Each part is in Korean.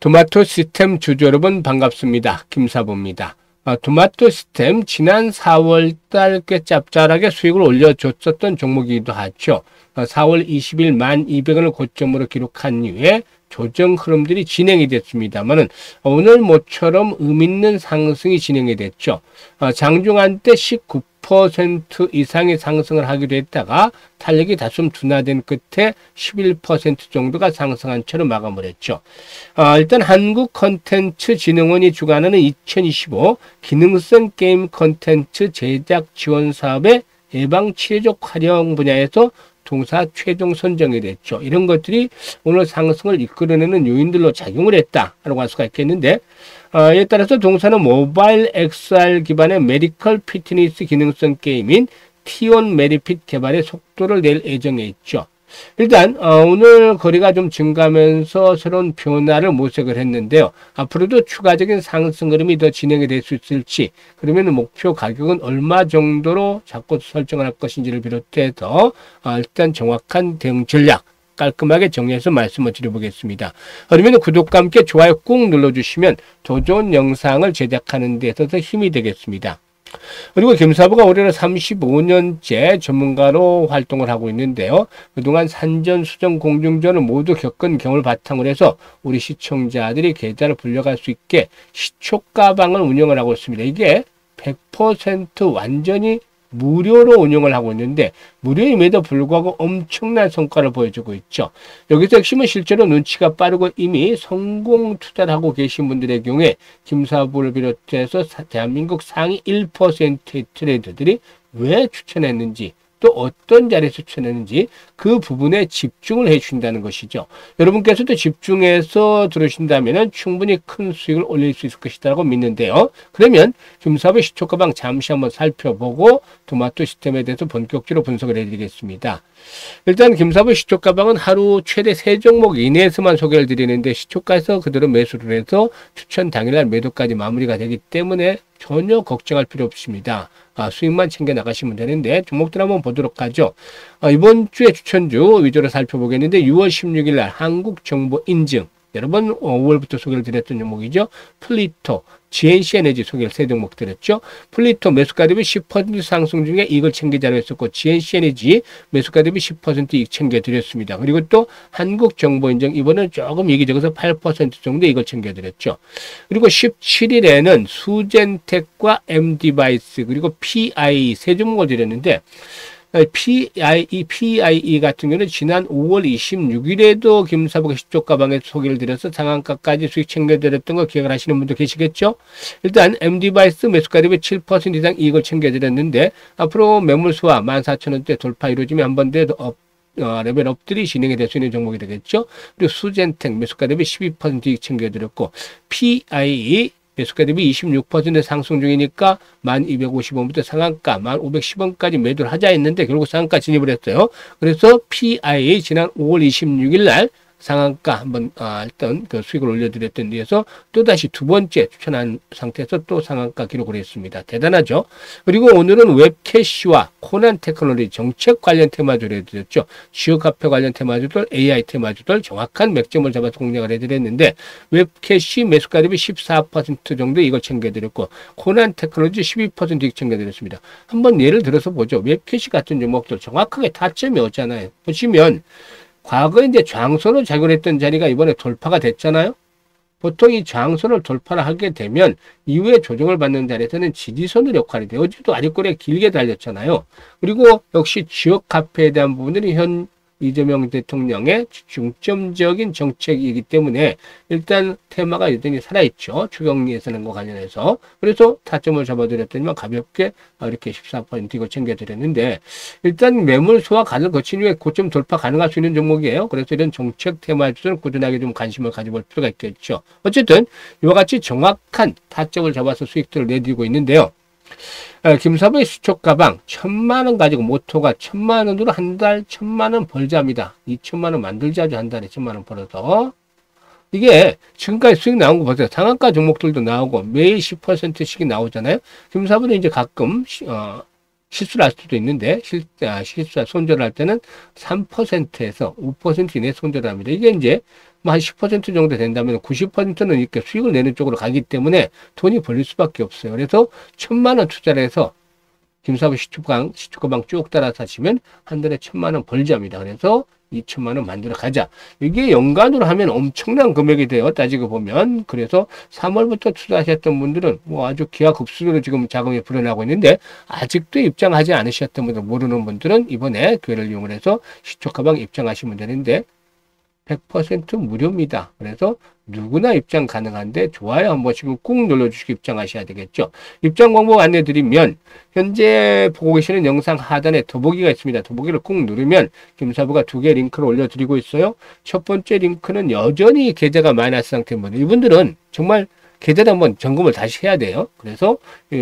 토마토 시스템 주주 여러분 반갑습니다. 김사부입니다. 토마토 시스템 지난 4월달 꽤 짭짤하게 수익을 올려줬었던 종목이기도 하죠. 4월 20일 1200원을 고점으로 기록한 이후에 조정 흐름들이 진행이 됐습니다만은 오늘 모처럼 의미있는 상승이 진행이 됐죠. 장중 한때 19% 이상의 상승을 하기도 했다가 탄력이 다소 둔화된 끝에 11% 정도가 상승한 채로 마감을 했죠. 일단 한국콘텐츠진흥원이 주관하는 2025 기능성 게임 콘텐츠 제작 지원 사업의 예방치료적 활용 분야에서 동사 최종 선정이 됐죠. 이런 것들이 오늘 상승을 이끌어내는 요인들로 작용을 했다라고 할 수가 있겠는데, 이에 따라서 동사는 모바일 XR 기반의 메디컬 피트니스 기능성 게임인 T1 메디핏 개발에 속도를 낼 예정에 있죠. 일단 오늘 거래가 좀 증가하면서 새로운 변화를 모색을 했는데요. 앞으로도 추가적인 상승 흐름이 더 진행이 될 수 있을지, 그러면 목표 가격은 얼마 정도로 자꾸 설정할 것인지를 비롯해서 일단 정확한 대응 전략 깔끔하게 정리해서 말씀을 드려보겠습니다. 그러면 구독과 함께 좋아요 꾹 눌러주시면 더 좋은 영상을 제작하는 데 있어서 힘이 되겠습니다. 그리고 김사부가 올해는 35년째 전문가로 활동을 하고 있는데요. 그동안 산전, 수전, 공중전을 모두 겪은 경험을 바탕으로 해서 우리 시청자들이 계좌를 불려갈 수 있게 시초가방을 운영을 하고 있습니다. 이게 100% 완전히 무료로 운영을 하고 있는데 무료임에도 불구하고 엄청난 성과를 보여주고 있죠. 여기서 핵심은 실제로 눈치가 빠르고 이미 성공 투자를 하고 계신 분들의 경우에 김사부를 비롯해서 대한민국 상위 1%의 트레이더들이 왜 추천했는지, 또 어떤 자리에 추천했는지 그 부분에 집중을 해 주신다는 것이죠. 여러분께서도 집중해서 들으신다면 충분히 큰 수익을 올릴 수 있을 것이라고 믿는데요. 그러면 김사부의 시초가방 잠시 한번 살펴보고 토마토 시스템에 대해서 본격적으로 분석을 해드리겠습니다. 일단 김사부의 시초가방은 하루 최대 3종목 이내에서만 소개를 드리는데 시초가에서 그대로 매수를 해서 추천 당일날 매도까지 마무리가 되기 때문에 전혀 걱정할 필요 없습니다. 수익만 챙겨 나가시면 되는데 종목들 한번 보도록 하죠. 이번 주에 추천주 위주로 살펴보겠는데 6월 16일 날 한국정보인증, 여러분 5월부터 소개를 드렸던 종목이죠. 플리토, GNC 에너지 소개를 3종목 드렸죠. 플리토 매수가 대비 10% 상승 중에 이익을 챙기자로 했었고, GNC 에너지 매수가 대비 10% 이익 챙겨드렸습니다. 그리고 또 한국정보인증 이번엔 조금 이익이 적어서 8% 정도 이익을 챙겨드렸죠. 그리고 17일에는 수젠텍과 M디바이스 그리고 PIE 3종목을 드렸는데, PIE 같은 경우는 지난 5월 26일에도 김사부가 시초가방에 소개를 드려서 상한가까지 수익 챙겨드렸던 거 기억을 하시는 분도 계시겠죠? 일단 M디바이스 매수가 대비 7% 이상 이익을 챙겨드렸는데 앞으로 매물수와 14,000원대 돌파 이루어지면 한 번 더 레벨업들이 진행이 될 수 있는 종목이 되겠죠? 그리고 수젠텍 매수가 대비 12% 이익 챙겨드렸고, PIE 매수가 대비 26% 상승 중이니까 1250원부터 상한가 1510원까지 매도를 하자 했는데 결국 상한가 진입을 했어요. 그래서 PIA 지난 5월 26일 날 상한가 한번 일단 그 수익을 올려드렸던 뒤에서 또다시 두 번째 추천한 상태에서 또 상한가 기록을 했습니다. 대단하죠. 그리고 오늘은 웹캐시와 코난 테크놀로지 정책 관련 테마주를 해드렸죠. 지역화폐 관련 테마주들, AI 테마주들 정확한 맥점을 잡아서 공략을 해드렸는데, 웹캐시 매수가 대비 14% 정도 이걸 챙겨드렸고, 코난 테크놀로지 12% 이익 챙겨드렸습니다. 한번 예를 들어서 보죠. 웹캐시 같은 종목들 정확하게 타점이 오잖아요. 보시면 과거에 이제 저항선으로 작용했던 자리가 이번에 돌파가 됐잖아요. 보통 이 저항선을 돌파를 하게 되면 이후에 조정을 받는 자리에서는 지지선의 역할이 돼요. 어제도 아랫꼬리에 길게 달렸잖아요. 그리고 역시 지역화폐에 대한 부분들이 현 이재명 대통령의 중점적인 정책이기 때문에 일단 테마가 여전히 살아있죠. 추경 예산과 관련해서. 그래서 타점을 잡아드렸더니만 가볍게 이렇게 14% 이걸 챙겨드렸는데, 일단 매물소와 간을 거친 후에 고점 돌파 가능할 수 있는 종목이에요. 그래서 이런 정책 테마주는 꾸준하게 좀 관심을 가져볼 필요가 있겠죠. 어쨌든 이와 같이 정확한 타점을 잡아서 수익들을 내드리고 있는데요. 김사부의 시초가방 1,000만원 가지고 모토가 1,000만원으로 한 달 1,000만원 벌자입니다. 2,000만원 만들자죠. 한 달에 1,000만원 벌어서. 이게 지금까지 수익 나온 거 보세요. 상한가 종목들도 나오고 매일 10%씩 나오잖아요. 김사부는 이제 가끔 실수를 할 수도 있는데 실수나 손절할 때는 3%에서 5% 이내 손절을 합니다. 이게 이제 뭐 한 10% 정도 된다면 90%는 이렇게 수익을 내는 쪽으로 가기 때문에 돈이 벌릴 수밖에 없어요. 그래서 1,000만 원 투자를 해서 김사부 시초가방 쭉 따라서 하시면 한 달에 1,000만 원 벌자입니다. 그래서 2,000만 원 만들어 가자. 이게 연간으로 하면 엄청난 금액이 돼요. 따지고 보면. 그래서 3월부터 투자하셨던 분들은 뭐 아주 기하급수로 지금 자금이 불어나고 있는데 아직도 입장하지 않으셨던 분들, 모르는 분들은 이번에 기회를 이용해서 시초가방 입장하시면 되는데 100% 무료입니다. 그래서 누구나 입장 가능한데 좋아요 한 번씩 꾹 눌러주시고 입장하셔야 되겠죠. 입장 방법 안내드리면 현재 보고 계시는 영상 하단에 더보기가 있습니다. 더보기를 꾹 누르면 김사부가 2개 링크를 올려드리고 있어요. 첫 번째 링크는 여전히 계좌가 마이너스 상태인 분들, 이분들은 정말 계좌를 한번 점검을 다시 해야 돼요. 그래서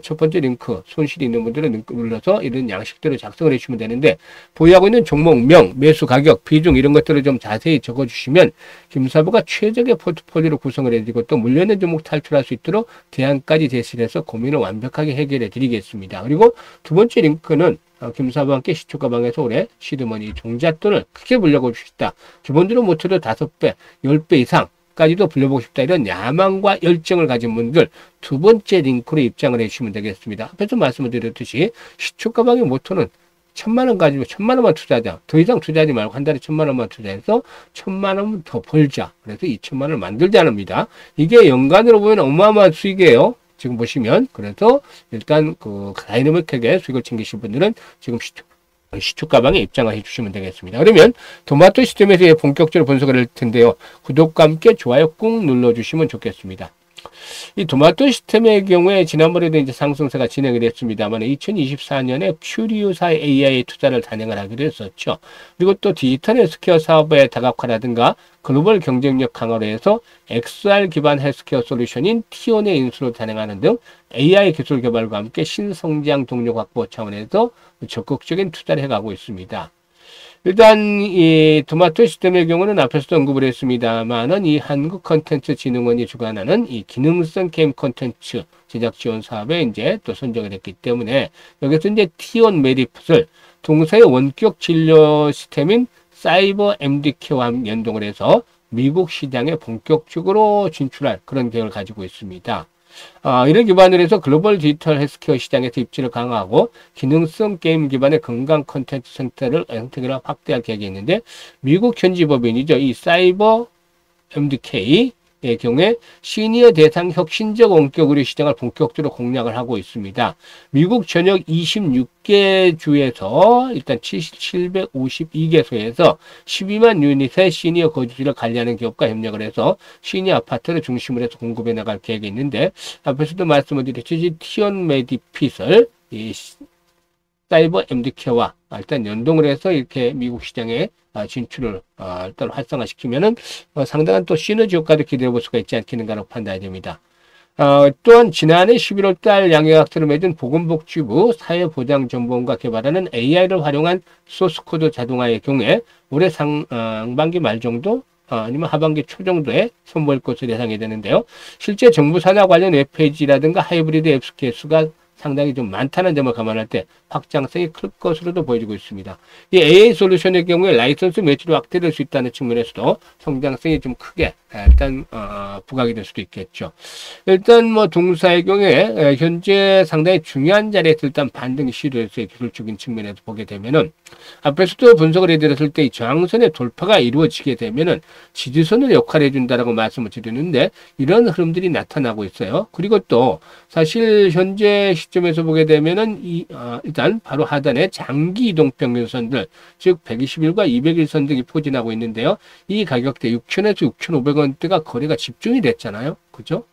첫 번째 링크 손실이 있는 분들은 눌러서 이런 양식대로 작성을 해주시면 되는데, 보유하고 있는 종목명, 매수 가격, 비중 이런 것들을 좀 자세히 적어주시면 김사부가 최적의 포트폴리오를 구성을 해드리고 또 물려있는 종목 탈출할 수 있도록 대안까지 제시해서 고민을 완벽하게 해결해 드리겠습니다. 그리고 두 번째 링크는 김사부와 함께 시초가방에서 올해 시드머니 종잣돈을 크게 불려보고 싶다. 기본적으로 못해도 5배, 10배 이상 까지도 불려보고 싶다. 이런 야망과 열정을 가진 분들 두 번째 링크로 입장을 해주시면 되겠습니다. 앞에서 말씀을 드렸듯이 시초가방의 모토는 1,000만 원 가지고 1,000만 원만 투자하자. 더 이상 투자하지 말고 한 달에 1,000만 원만 투자해서 1,000만 원 더 벌자. 그래서 2,000만 원을 만들자는 겁니다. 이게 연간으로 보면 어마어마한 수익이에요. 지금 보시면. 그래서 일단 그 다이내믹하게 수익을 챙기실 분들은 지금 시초가방에 입장을 해주시면 되겠습니다. 그러면 토마토 시스템에서 본격적으로 분석을 할 텐데요. 구독과 함께 좋아요 꾹 눌러주시면 좋겠습니다. 이 토마토 시스템의 경우에 지난번에도 이제 상승세가 진행이 됐습니다만 2024년에 퓨리오사의 AI 투자를 단행을 하기로 했었죠. 그리고 또 디지털 헬스케어 사업의 다각화라든가 글로벌 경쟁력 강화로 해서 XR 기반 헬스케어 솔루션인 티온의 인수를 단행하는 등 AI 기술 개발과 함께 신성장 동력 확보 차원에서 적극적인 투자를 해가고 있습니다. 일단 이 토마토 시스템의 경우는 앞에서도 언급을 했습니다만은 이 한국콘텐츠진흥원이 주관하는 이 기능성 게임 콘텐츠 제작 지원 사업에 이제 또 선정을 했기 때문에 여기서 이제 티온 메디풋을 동사의 원격 진료 시스템인 사이버 MDK와 연동을 해서 미국 시장에 본격적으로 진출할 그런 계획을 가지고 있습니다. 이를 기반으로 해서 글로벌 디지털 헬스케어 시장에서 입지를 강화하고 기능성 게임 기반의 건강 콘텐츠 생태를 확대할 계획이 있는데, 미국 현지 법인이죠. 이 사이버 MDK의 경우에 시니어 대상 혁신적 원격 의료 시장을 본격적으로 공략을 하고 있습니다. 미국 전역 26개 주에서 일단 752개소에서 12만 유닛의 시니어 거주지를 관리하는 기업과 협력을 해서 시니어 아파트를 중심으로 해서 공급해 나갈 계획이 있는데, 앞에서도 말씀을 드렸듯이 티온 메디핏을 이 사이버 MD케어와 일단 연동을 해서 이렇게 미국 시장에 진출을 일단 활성화시키면은 상당한 또 시너지 효과도 기대해 볼 수가 있지 않겠는가라고 판단이 됩니다. 또한 지난해 11월 달 양해학서를 맺은 보건복지부 사회보장정보원과 개발하는 AI를 활용한 소스코드 자동화의 경우에 올해 상반기 말 정도 아니면 하반기 초 정도에 선보일 것으로 예상이 되는데요. 실제 정부 산하 관련 웹페이지라든가 하이브리드 앱 개수가 상당히 좀 많다는 점을 감안할 때 확장성이 클 것으로도 보여지고 있습니다. 이 AI 솔루션의 경우에 라이선스 매출이 확대될 수 있다는 측면에서도 성장성이 좀 크게 일단 부각이 될 수도 있겠죠. 일단 뭐 동사의 경우에 현재 상당히 중요한 자리에서 일단 반등이 시도해서 기술적인 측면에서 보게 되면은 앞에서도 분석을 해드렸을 때 이 저항선의 돌파가 이루어지게 되면은 지지선을 역할을 해준다라고 말씀을 드렸는데 이런 흐름들이 나타나고 있어요. 그리고 또 사실 현재 시점에서 보게 되면은 일단 바로 하단에 장기 이동 평균선들, 즉 120일과 200일선 등이 포진하고 있는데요. 이 가격대 6,000에서 6,500원대가 거래가 집중이 됐잖아요. 그죠?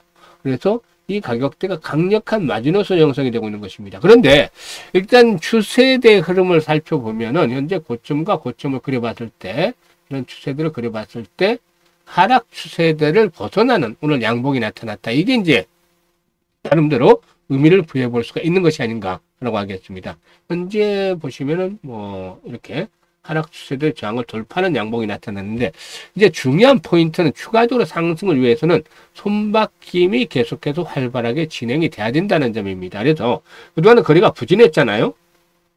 그래서 이 가격대가 강력한 마지노선 형성이 되고 있는 것입니다. 그런데 일단 추세대 흐름을 살펴보면은 현재 고점과 고점을 그려봤을 때, 이런 추세들을 그려봤을 때 하락 추세대를 벗어나는 오늘 양봉이 나타났다. 이게 이제 나름대로 의미를 부여해 볼 수가 있는 것이 아닌가라고 하겠습니다. 현재 보시면은 뭐 이렇게 하락 추세대 저항을 돌파하는 양봉이 나타났는데, 이제 중요한 포인트는 추가적으로 상승을 위해서는 손바뀜이 계속해서 활발하게 진행이 돼야 된다는 점입니다. 그래서 그동안은 거래가 부진했잖아요.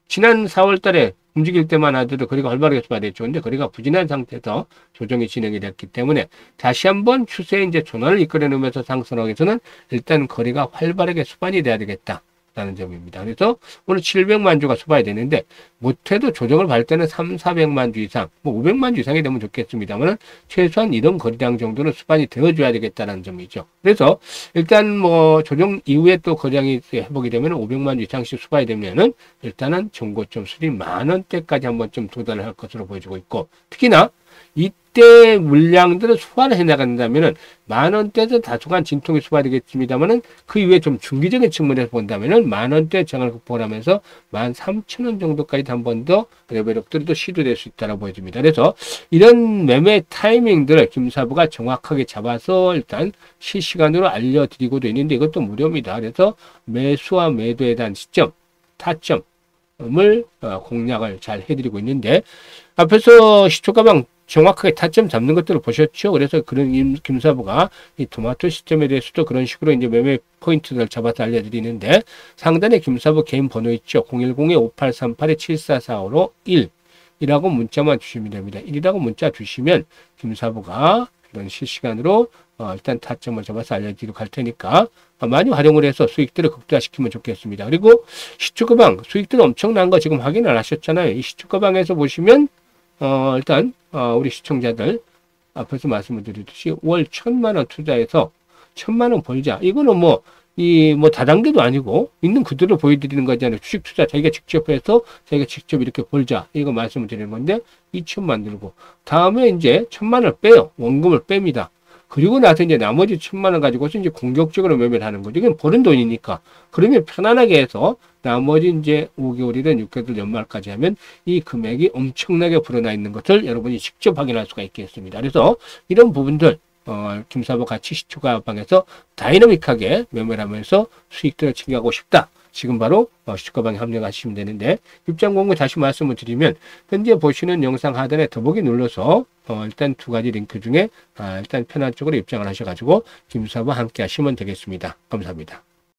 지난 4월 달에 움직일 때만 하더라도 거래가 활발하게 수반됐죠. 근데 거래가 부진한 상태에서 조정이 진행이 됐기 때문에 다시 한번 추세의 이제 전환을 이끌어내면서 상승하기 위해서는 일단 거래가 활발하게 수반이 돼야 되겠다. 라는 점입니다. 그래서 오늘 700만 주가 수반이 되는데 못해도 조정을 받을 때는 400만 주 이상, 뭐 500만 주 이상이 되면 좋겠습니다만 최소한 이런 거래량 정도는 수반이 되어줘야 되겠다는 점이죠. 그래서 일단 뭐 조정 이후에 또 거래량이 회복이 되면 500만 주 이상씩 수반이 되면은 일단은 정고점 수익 10,000원대까지 한번 좀 도달을 할 것으로 보여지고 있고, 특히나 이때 물량들을 소화를 해나간다면은 10,000원대에서 다소간 진통이 소화되겠습니다만은 그 이후에 좀 중기적인 측면에서 본다면은 10,000원대 장을 극복을 하면서 13,000원 정도까지 한 번 더 레벨업들이 또 시도될 수 있다고 보여집니다. 그래서 이런 매매 타이밍들을 김사부가 정확하게 잡아서 일단 실시간으로 알려드리고도 있는데 이것도 무료입니다. 그래서 매수와 매도에 대한 시점, 타점을 공략을 잘 해드리고 있는데, 앞에서 시초가방 정확하게 타점 잡는 것들을 보셨죠? 그래서 그런 김사부가 이 토마토 시스템에 대해서도 그런 식으로 이제 매매 포인트를 잡아서 알려드리는데, 상단에 김사부 개인 번호 있죠? 010-5838-7445로 1이라고 문자만 주시면 됩니다. 1이라고 문자 주시면 김사부가 이런 실시간으로 일단 타점을 잡아서 알려드리고 갈 테니까 많이 활용을 해서 수익들을 극대화시키면 좋겠습니다. 그리고 시초가방 수익들 엄청난 거 지금 확인을 하셨잖아요. 이 시초가방에서 보시면 일단 우리 시청자들 앞에서 말씀을 드렸듯이 월 1,000만 원 투자해서 1,000만 원 벌자. 이거는 뭐 다단계도 아니고 있는 그대로 보여드리는 거잖아요. 주식 투자 자기가 직접 해서 자기가 직접 이렇게 벌자. 이거 말씀을 드리는 건데 2,000 만들고 다음에 이제 1,000만 원을 빼요. 원금을 뺍니다. 그리고 나서 이제 나머지 1,000만 원 가지고서 이제 공격적으로 매매를 하는 거죠. 이건 버는 돈이니까. 그러면 편안하게 해서 나머지 이제 5개월이든 6개월 연말까지 하면 이 금액이 엄청나게 불어나 있는 것을 여러분이 직접 확인할 수가 있겠습니다. 그래서 이런 부분들 김사부 같이 시초가방에서 다이너믹하게 매매를 하면서 수익들을 챙겨가고 싶다. 지금 바로 시초가방에 합류하시면 되는데, 입장 공고 다시 말씀을 드리면 현재 보시는 영상 하단에 더보기 눌러서 일단 두 가지 링크 중에 일단 편한 쪽으로 입장을 하셔가지고 김사부와 함께 하시면 되겠습니다. 감사합니다.